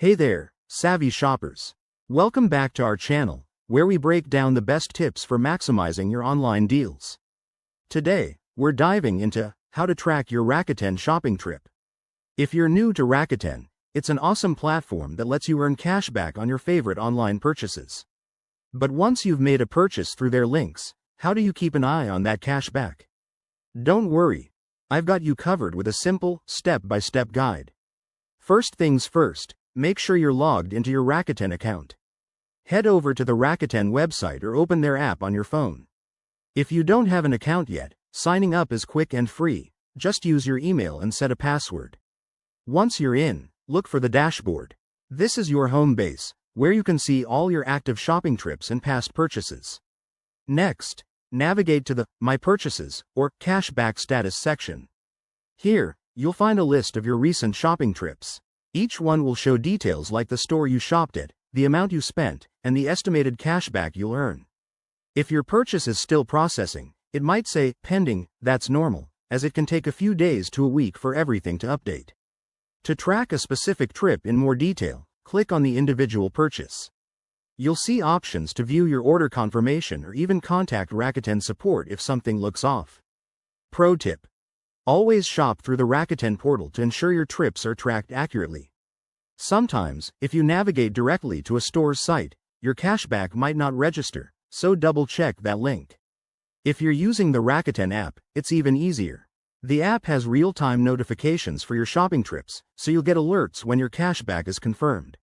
Hey there, savvy shoppers. Welcome back to our channel, where we break down the best tips for maximizing your online deals. Today, we're diving into how to track your Rakuten shopping trip. If you're new to Rakuten, it's an awesome platform that lets you earn cash back on your favorite online purchases. But once you've made a purchase through their links, how do you keep an eye on that cash back? Don't worry, I've got you covered with a simple, step-by-step guide. First things first, make sure you're logged into your Rakuten account. Head over to the Rakuten website or open their app on your phone. If you don't have an account yet, signing up is quick and free. Just use your email and set a password. Once you're in, look for the dashboard. This is your home base, where you can see all your active shopping trips and past purchases. Next, navigate to the My Purchases or Cashback Status section. Here, you'll find a list of your recent shopping trips. Each one will show details like the store you shopped at, the amount you spent, and the estimated cashback you'll earn. If your purchase is still processing, it might say pending. That's normal, as it can take a few days to a week for everything to update. To track a specific trip in more detail, click on the individual purchase. You'll see options to view your order confirmation or even contact Rakuten support if something looks off. Pro tip: always shop through the Rakuten portal to ensure your trips are tracked accurately. Sometimes, if you navigate directly to a store's site, your cashback might not register, so double-check that link. If you're using the Rakuten app, it's even easier. The app has real-time notifications for your shopping trips, so you'll get alerts when your cashback is confirmed.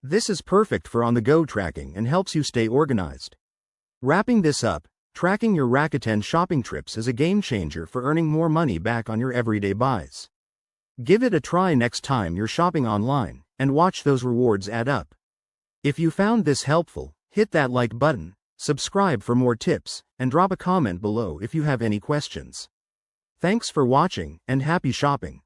This is perfect for on-the-go tracking and helps you stay organized. Wrapping this up, tracking your Rakuten shopping trips is a game-changer for earning more money back on your everyday buys. Give it a try next time you're shopping online, and watch those rewards add up. If you found this helpful, hit that like button, subscribe for more tips, and drop a comment below if you have any questions. Thanks for watching, and happy shopping.